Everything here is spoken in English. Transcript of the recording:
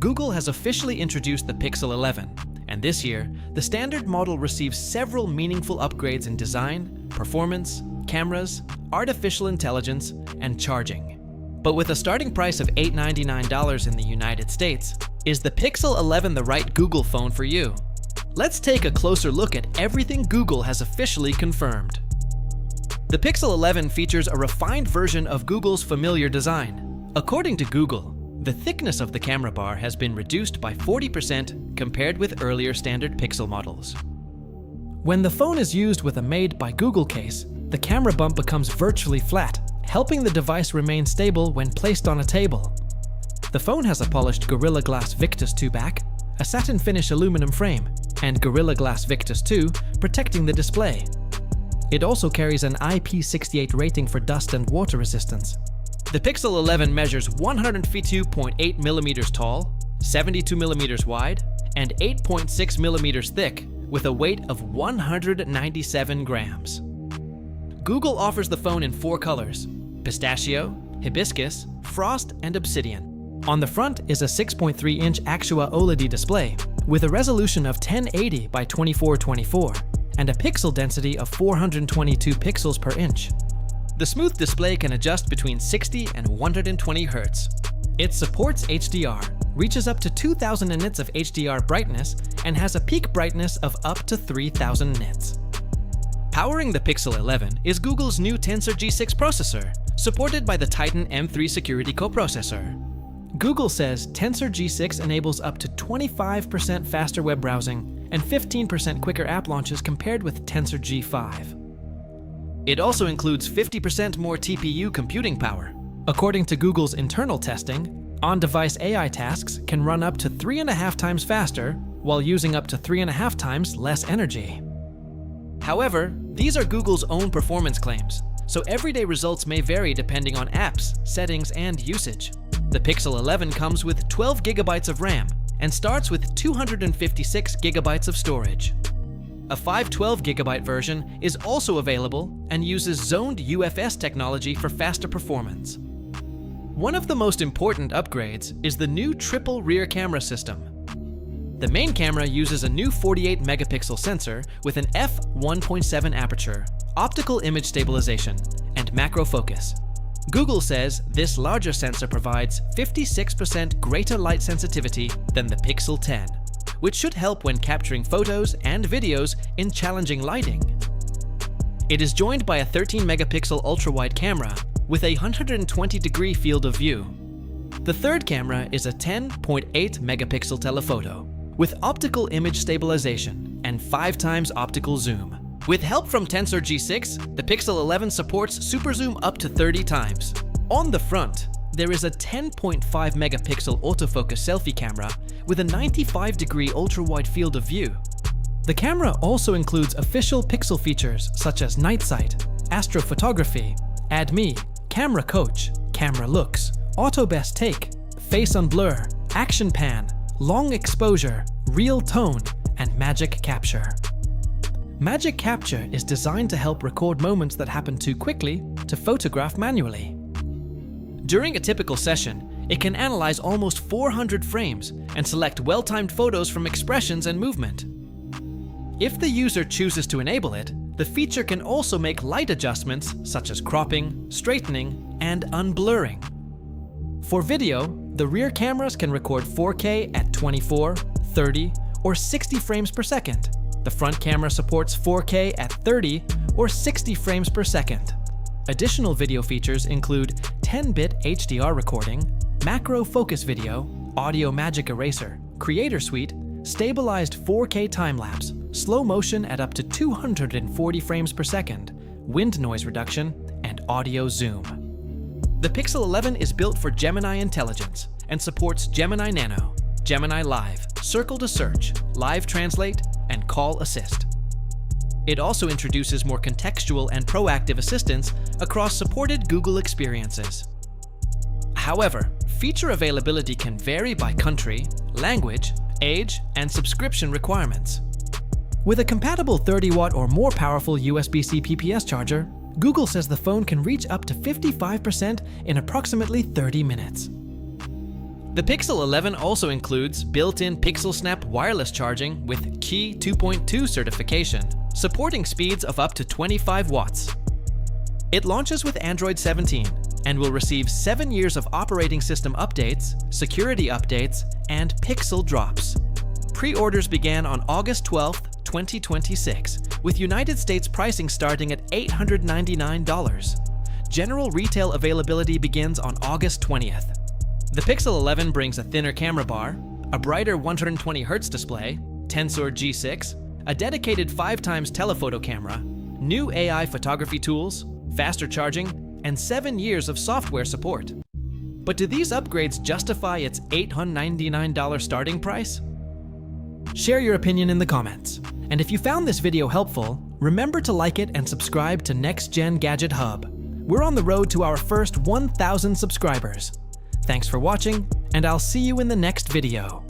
Google has officially introduced the Pixel 11, and this year, the standard model receives several meaningful upgrades in design, performance, cameras, artificial intelligence, and charging. But with a starting price of $899 in the United States, is the Pixel 11 the right Google phone for you? Let's take a closer look at everything Google has officially confirmed. The Pixel 11 features a refined version of Google's familiar design. According to Google, the thickness of the camera bar has been reduced by 40% compared with earlier standard Pixel models. When the phone is used with a Made by Google case, the camera bump becomes virtually flat, helping the device remain stable when placed on a table. The phone has a polished Gorilla Glass Victus 2 back, a satin finish aluminum frame, and Gorilla Glass Victus 2 protecting the display. It also carries an IP68 rating for dust and water resistance. The Pixel 11 measures 152.8 millimeters tall, 72 millimeters wide, and 8.6 millimeters thick, with a weight of 197 grams. Google offers the phone in 4 colors: pistachio, hibiscus, frost, and obsidian. On the front is a 6.3-inch Actua OLED display with a resolution of 1080 by 2424 and a pixel density of 422 pixels per inch. The smooth display can adjust between 60 and 120 Hz. It supports HDR, reaches up to 2000 nits of HDR brightness, and has a peak brightness of up to 3000 nits. Powering the Pixel 11 is Google's new Tensor G6 processor, supported by the Titan M3 security coprocessor. Google says Tensor G6 enables up to 25% faster web browsing and 15% quicker app launches compared with Tensor G5. It also includes 50% more TPU computing power. According to Google's internal testing, on-device AI tasks can run up to 3.5 times faster while using up to 3.5 times less energy. However, these are Google's own performance claims, so everyday results may vary depending on apps, settings, and usage. The Pixel 11 comes with 12 GB of RAM and starts with 256 GB of storage. A 512 GB version is also available and uses zoned UFS technology for faster performance. One of the most important upgrades is the new triple rear camera system. The main camera uses a new 48 megapixel sensor with an f1.7 aperture, optical image stabilization, and macro focus. Google says this larger sensor provides 56% greater light sensitivity than the Pixel 10, which should help when capturing photos and videos in challenging lighting. It is joined by a 13 megapixel ultrawide camera with a 120-degree field of view. The third camera is a 10.8 megapixel telephoto with optical image stabilization and 5 times optical zoom. With help from Tensor G6, the Pixel 11 supports super zoom up to 30 times. On the front, there is a 10.5 megapixel autofocus selfie camera with a 95-degree ultra-wide field of view. The camera also includes official Pixel features such as night sight, astrophotography, Add Me, Camera Coach, Camera Looks, Auto Best Take, Face on Blur, Action Pan, Long Exposure, Real Tone, and Magic Capture. Magic Capture is designed to help record moments that happen too quickly to photograph manually. During a typical session, it can analyze almost 400 frames and select well-timed photos from expressions and movement. If the user chooses to enable it, the feature can also make light adjustments such as cropping, straightening, and unblurring. For video, the rear cameras can record 4K at 24, 30, or 60 frames per second. The front camera supports 4K at 30 or 60 frames per second. Additional video features include 10-bit HDR recording, macro focus video, audio magic eraser, creator suite, stabilized 4K time-lapse, slow motion at up to 240 frames per second, wind noise reduction, and audio zoom. The Pixel 11 is built for Gemini intelligence and supports Gemini Nano, Gemini Live, Circle to Search, Live Translate, and Call Assist. It also introduces more contextual and proactive assistance across supported Google experiences. However, feature availability can vary by country, language, age, and subscription requirements. With a compatible 30-watt or more powerful USB-C PPS charger, Google says the phone can reach up to 55% in approximately 30 minutes. The Pixel 11 also includes built-in Pixelsnap wireless charging with Qi 2.2 certification, supporting speeds of up to 25 watts. It launches with Android 17 and will receive 7 years of operating system updates, security updates, and Pixel drops. Pre-orders began on August 12, 2026, with United States pricing starting at $899. General retail availability begins on August 20th. The Pixel 11 brings a thinner camera bar, a brighter 120Hz display, Tensor G6, a dedicated 5x telephoto camera, new AI photography tools, faster charging, and 7 years of software support. But do these upgrades justify its $899 starting price? Share your opinion in the comments. And if you found this video helpful, remember to like it and subscribe to Next Gen Gadget Hub. We're on the road to our first 1,000 subscribers. Thanks for watching, and I'll see you in the next video.